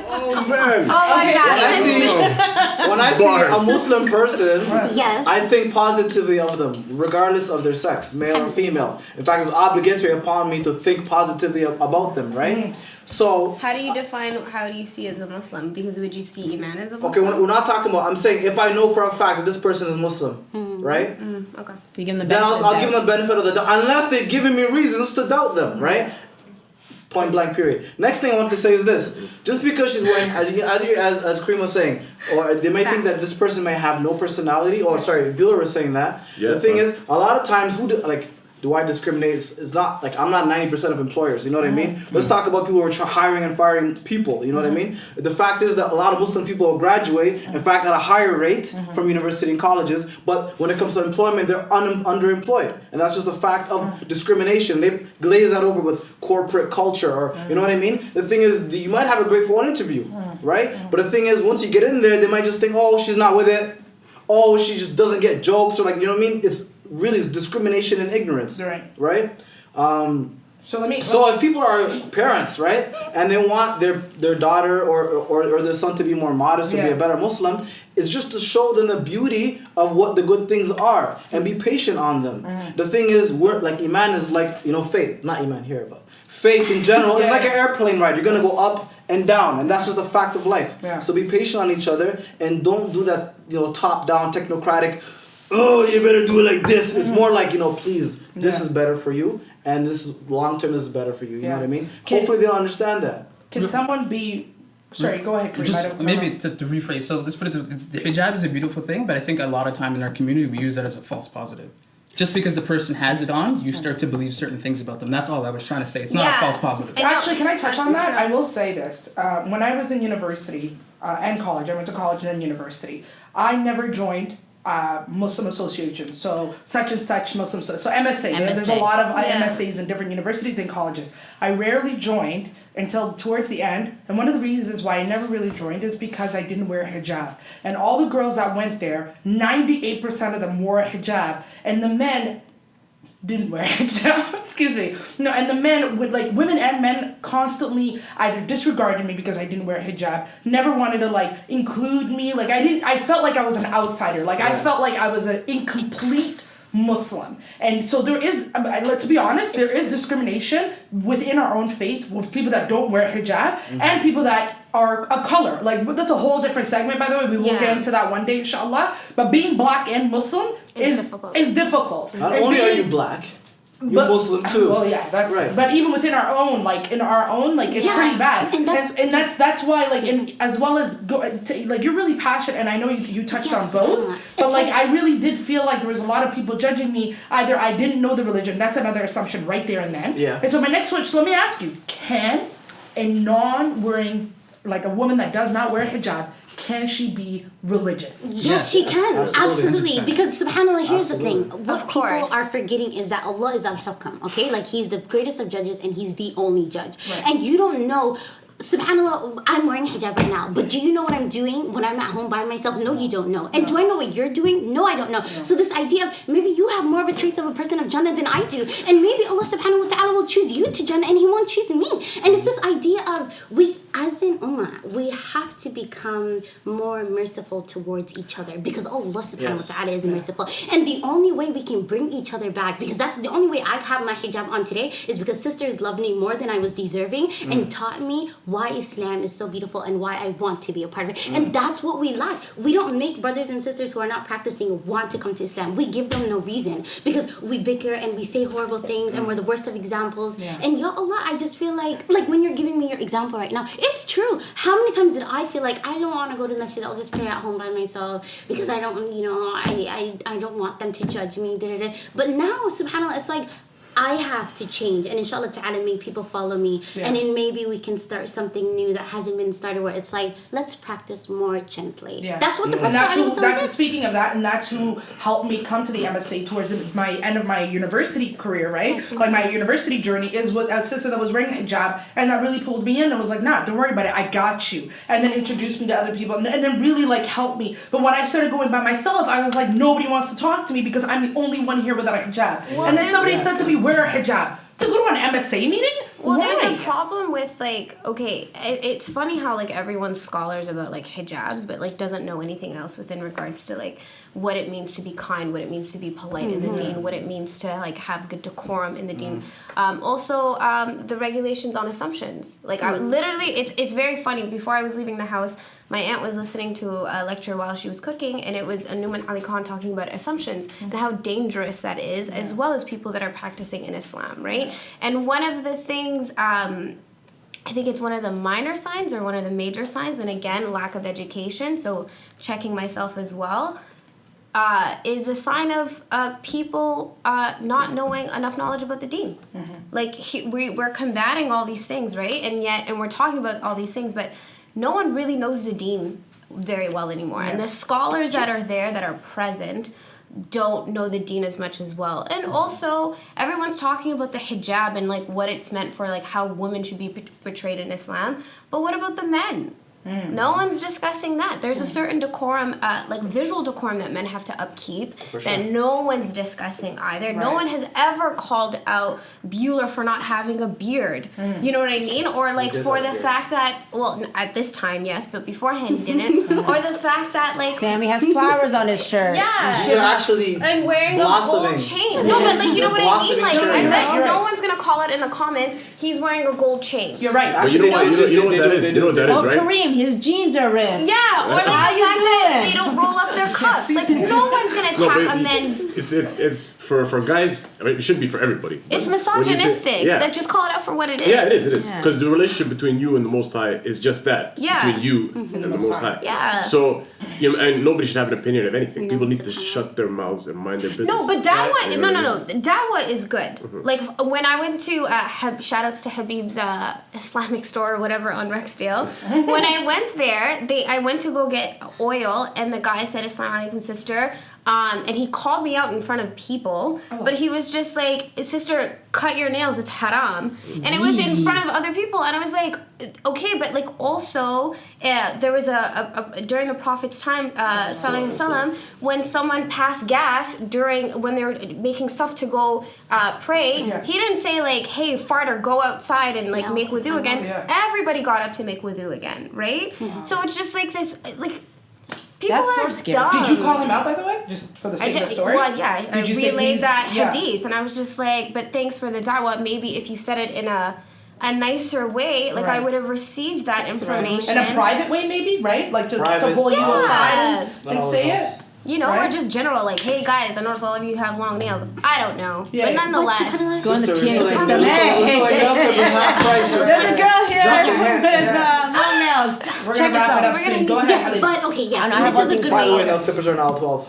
Oh man! Oh my God! When I see a Muslim person, Yes. I think positively of them, regardless of their sex, male or female. In fact, it's obligatory upon me to think positively about them, right? So, How do you define, how do you see as a Muslim? Because would you see Iman as a Muslim? okay, we're not talking about, I'm saying if I know for a fact that this person is Muslim, right? Okay. You give them the Then benefit I'll give them the benefit of the doubt, unless they've given me reasons to doubt them, right? Point blank, period. Next thing I want to say is this: just because she's wearing, as Kareem was saying, or they may think that this person may have no personality, or sorry, Bueller was saying that. Yes, the thing sir. is, a lot of times, do I discriminate? It's not like I'm not 90% of employers. You know what I mean? Let's talk about people who are hiring and firing people. You know what I mean? The fact is that a lot of Muslim people will graduate, in fact, at a higher rate from university and colleges. But when it comes to employment, they're underemployed, and that's just a fact of discrimination. They glaze that over with corporate culture, or you know what I mean? The thing is, you might have a great phone interview, right? But the thing is, once you get in there, they might just think, oh, she's not with it. Oh, she just doesn't get jokes, or like, you know what I mean? It's discrimination and ignorance, right? So if people are parents, right, and they want their daughter or their son to be more modest, to be a better Muslim, it's just to show them the beauty of what the good things are and be patient on them. The thing is, we're like Iman is like, you know, faith, not Iman here, but faith in general is like an airplane ride. You're gonna go up and down, and that's just a fact of life. So be patient on each other and don't do that, you know, top-down technocratic. Oh, you better do it like this. It's more like, you know, please, this is better for you, and this long term is better for you. You know what I mean? Hopefully they'll understand that. Can someone be? Sorry, go ahead, Kareem. Just maybe to rephrase. So let's put it. The hijab is a beautiful thing, but I think a lot of time in our community we use that as a false positive. Just because the person has it on, you start to believe certain things about them. That's all I was trying to say. It's not a false positive. Actually, can I touch on that? I will say this. When I was in university and college, I went to college and then university. I never joined Muslim associations, so such and such Muslim, so MSA. There's a lot of MSAs in different universities and colleges. I rarely joined until towards the end, and one of the reasons why I never really joined is because I didn't wear hijab. And all the girls that went there, 98% of them wore hijab, and the men didn't wear hijab. Excuse me. No, and the men would, like, women and men constantly either disregarded me because I didn't wear hijab, never wanted to like include me. Like I felt like I was an outsider. Like I felt like I was an incomplete Muslim. And so there is, let's be honest, there is discrimination within our own faith with people that don't wear hijab and people that are of color. Like, that's a whole different segment, by the way. We will get into that one day, inshallah. But being black and Muslim is difficult. Not only are you black, you're Muslim too. Well, yeah, that's right. But even within our own, like in our own, like it's pretty bad. And that's why, like, as well as like you're really passionate, and I know you touched on both. But like I really did feel like there was a lot of people judging me. Either I didn't know the religion. That's another assumption right there and then. Yeah. And so my next one. So let me ask you: can a non-wearing, like a woman that does not wear hijab, can she be religious? Yes, she can. Absolutely. Because subhanAllah, here's the thing. What people are forgetting is that Allah is al-Hukam, okay? Like, He's the greatest of judges and He's the only judge. Right. And you don't know... SubhanAllah, I'm wearing hijab right now, but do you know what I'm doing when I'm at home by myself? No, you don't know. And do I know what you're doing? No, I don't know. So this idea of maybe you have more of a traits of a person of Jannah than I do, and maybe Allah subhanahu wa ta'ala will choose you to Jannah and He won't choose me. And it's this idea of as an ummah, we have to become more merciful towards each other because Allah subhanahu wa ta'ala is merciful. And the only way we can bring each other back, because the only way I have my hijab on today is because sisters loved me more than I was deserving and taught me why Islam is so beautiful and why I want to be a part of it. And that's what we lack. We don't make brothers and sisters who are not practicing want to come to Islam. We give them no reason because we bicker and we say horrible things and we're the worst of examples. And ya Allah, I just feel like when you're giving me your example right now, it's true. How many times did I feel like I don't want to go to the masjid, I'll just pray at home by myself because I don't, I don't want them to judge me. But now, subhanAllah, it's like I have to change, and inshallah ta'ala make people follow me, and then maybe we can start something new that hasn't been started where it's like, let's practice more gently. That's what the Prophet did. Speaking of that, and that's who helped me come to the MSA towards my end of my university career, right? Like my university journey is with a sister that was wearing a hijab, and that really pulled me in and was like, nah, don't worry about it, I got you. And then introduced me to other people, and then really like helped me. But when I started going by myself, I was like, nobody wants to talk to me because I'm the only one here without a hijab. And then somebody said to me, wear a hijab. To to go to an MSA meeting? Well, Why? there's a problem with like, okay, it's funny how like everyone's scholars about like hijabs, but like doesn't know anything else within regards to like what it means to be kind, what it means to be polite in the deen, what it means to like have good decorum in the deen. Also, the regulations on assumptions. Like I literally, it's very funny. Before I was leaving the house, my aunt was listening to a lecture while she was cooking, and it was Anuman Ali Khan talking about assumptions and how dangerous that is, as well as people that are practicing in Islam, right? And one of the things, I think it's one of the minor signs or one of the major signs, and again, lack of education, so checking myself as well, is a sign of people not knowing enough knowledge about the deen. Like, we're combating all these things, right? And we're talking about all these things, but no one really knows the deen very well anymore. And the scholars that are there, that are present, don't know the deen as much as well. And also, everyone's talking about the hijab and like what it's meant for, like how women should be portrayed in Islam. But what about the men? No one's discussing that. There's a certain decorum, like visual decorum that men have to upkeep that no one's discussing either. No one has ever called out Bueller for not having a beard. You know what I mean? Or like for the fact that, well, at this time, yes, but beforehand didn't. Or the fact that like... Sammy has flowers on his shirt. Yeah. These are actually and wearing blossoming. a gold chain. No, but like, you know what I mean? Like, Blossoming I bet shirt. no one's going to call it in the comments, he's wearing a gold chain. You're right. But you know what? You know what that is. You know what that is, Oh, right? Kareem, his jeans are ripped. Yeah, or like the How fact you that doing? they don't roll up their cuffs. Like, no one's going to No, attack but a men's... it's for guys. I mean, it should be for everybody. It's When you say- misogynistic. yeah. Like, just call it out for what it is. Yeah, it is. Yeah. Because the relationship between you and the Most High is just that. It's Yeah. between you and the Most High. Yeah. So, you know, and nobody should have an opinion of anything. No, People need to subhanAllah. shut their mouths and mind their business. No, but dawah, You know no. what I mean? Dawah is good. Like when I went to shout outs to Habib's Islamic store or whatever on Rexdale. When I went there, I went to go get oil, and the guy said, "Assalamu alaikum, sister." And he called me out in front of people, but he was just like, "Sister, cut your nails, it's haram." And it was in front of other people, and I was like, okay, but like also, there was a during the Prophet's time, sallallahu alaihi wasallam, when someone passed gas when they were making stuff to go pray, he didn't say like, "Hey, farter, go outside and like make wudu again." Everybody got up to make wudu again, right? So it's just like this, like. People That are store's scary. dumb. Did you call him out, by the way? Just for the sake of the story? Well, yeah, I Did you say relayed please? that Yeah. hadith, and I was just like, but thanks for the da'wah. Maybe if you said it in a nicer way, like I Right. would have received that information. In a private way, maybe, right? Like to Private. pull you aside That and always say helps. it. You know, Right. or just general, like, hey guys, I noticed all of you have long nails. I don't know, Yeah. but nonetheless. subhanAllah, Go in the Sister, piano so like- system. so Hey, like, get up there with half price. there's a girl here Drop your hand. with long nails. We're Check gonna wrap it up yourself. soon. Go ahead, Yes, Halima. but okay, yes, I and have this one is a thing good to By the way, way. nail clippers are now 12.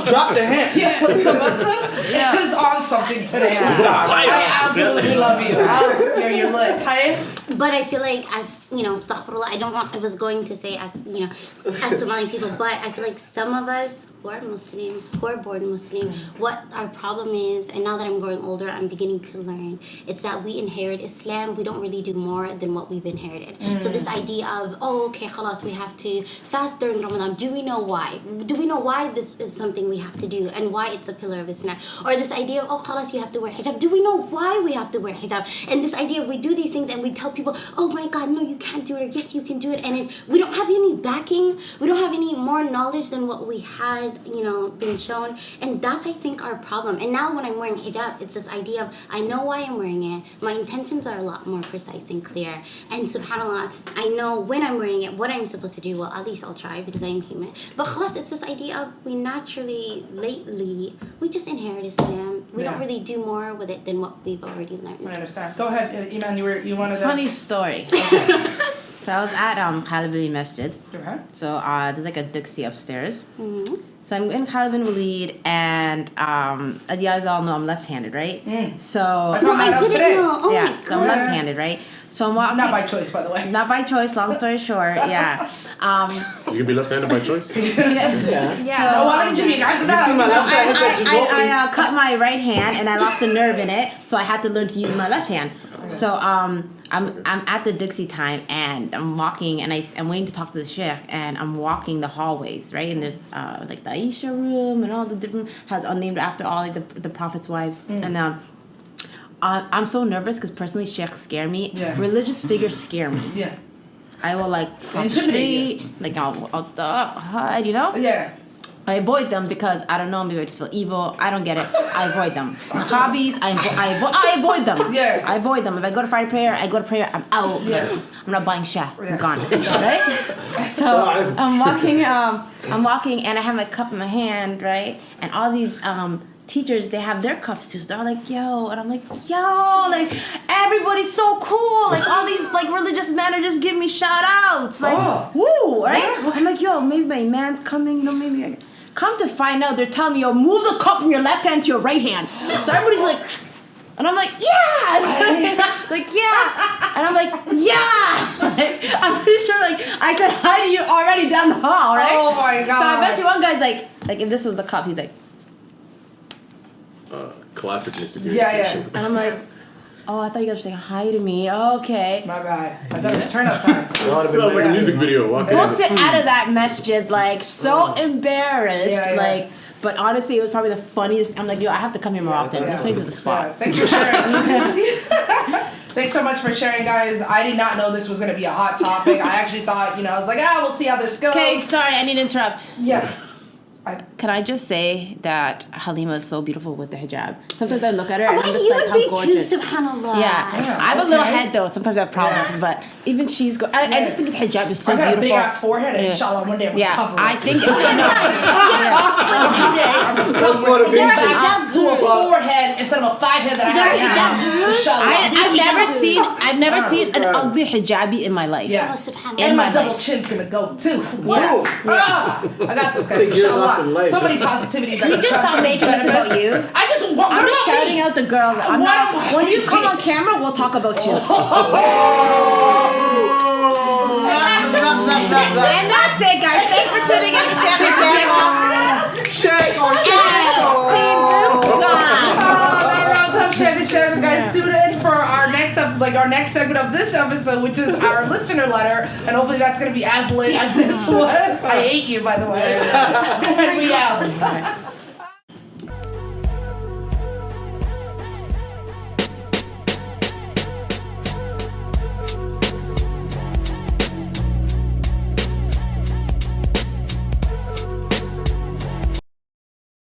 Drop the hand. Yeah, Samantha is on something today. He's on fire. I absolutely love you. You're lit. Hi. But I feel like as, you know, astaghfirullah, I was going to say as, you know, as Somali people, but I feel like some of us who are Muslim, who are born Muslim, what our problem is, and now that I'm growing older, I'm beginning to learn, it's that we inherit Islam, we don't really do more than what we've inherited. So this idea of, oh, okay, khalas, we have to fast during Ramadan, do we know why? Do we know why this is something we have to do and why it's a pillar of Islam? Or this idea of, oh, khalas, you have to wear hijab, do we know why we have to wear hijab? And this idea of we do these things and we tell people, oh my God, no, you can't do it, or yes, you can do it, and we don't have any backing, we don't have any more knowledge than what we had, you know, been shown, and that's, I think, our problem. And now when I'm wearing hijab, it's this idea of, I know why I'm wearing it, my intentions are a lot more precise and clear, and subhanAllah, I know when I'm wearing it, what I'm supposed to do, well, at least I'll try, because I am human, but khalas, it's this idea of, we naturally, lately, we just inherit Islam, we don't really do more with it than what we've already learned. I understand. Go ahead, Iman, you wanted to... Funny story. Okay. So I was at Khalid bin Masjid. Okay. So there's like a Dixie upstairs. So I'm in Khalid bin Walid, and as you guys all know, I'm left-handed, right? So I No, found that I out didn't today. know. Oh yeah, my so I'm God. left-handed, right? So I'm walking. Not by choice, by the way. Not by choice. Long story short, yeah. You can be left-handed by choice. Yeah. No, why didn't you? You got to see my left hand, look at you go. I cut my right hand and I lost a nerve in it, so I had to learn to use my left hand. So I'm at the Dixie time and I'm walking and I'm waiting to talk to the sheikh, and I'm walking the hallways, right? And there's like the Aisha room and all the different has named after all like the prophets' wives. And I'm so nervous because personally sheikhs scare me. Yeah. Religious figures scare me. Yeah. I will like cross the street, like I'll hide, you know. Yeah. I avoid them because I don't know, maybe I just feel evil. I don't get it. I avoid them. Hobbies, I avoid them. Yeah. I avoid them. If I go to Friday prayer, I go to prayer. I'm out. Yeah. I'm not buying shah. I'm gone. Right? So I'm walking, and I have my cup in my hand, right? And all these teachers, they have their cups too. So they're like, yo, and I'm like, yo, like everybody's so cool. Like all these like religious men are just giving me shout outs. Like, woo, right? Yeah. I'm like, yo, maybe my man's coming. You know, maybe I. Come to find out, they're telling me, yo, move the cup from your left hand to your right hand. So everybody's like, and I'm like, yeah! Like, yeah! And I'm like, yeah! I'm pretty sure, like, I said hi to you already down the hall, right? Oh my God. So I bet you one guy's like if this was the cup, he's like, Classic miscommunication. Yeah. and I'm like, oh, I thought you guys were saying hi to me. Okay. My bad. I thought it was turn up time. That was like a music video. Walking Booked it out of that masjid, like, so embarrassed. Yeah. Like, but honestly, it was probably the funniest. I'm like, yo, I have to come here more often. This place is the spot. Yeah. Thanks for sharing. Thanks so much for sharing, guys. I did not know this was going to be a hot topic. I actually thought, I was like, we'll see how this goes. Okay, sorry, I need to interrupt. Yeah. Can I just say that Halima is so beautiful with the hijab? Sometimes I look at her and Well, I'm just you like, would how be gorgeous. too, subhanAllah. Yeah, I have a little head though. Sometimes I have problems, but even she's I just think the hijab is so I got beautiful. a big ass forehead, and inshallah, one day I'm gonna cover it. I think. To a forehead instead of a 5-head that I have. Inshallah. I've never seen an ugly hijabi in my life. Yeah. subhanAllah. And my my double life. chin's gonna go too. Whoa. I got this, guys. Take yours off in Inshallah. life. So many positivities. Can you just stop making this about you? I just want. I'm just shouting out the girls. I'm not. When you come on camera, we'll talk about you. And that's it, guys. Thanks for tuning in to Sheeko Sheeko. That wraps up Sheeko Sheeko, guys. Tune in for our next segment of this episode, which is our listener letter, and hopefully that's gonna be as lit as this was. I hate you, by the way. And we out.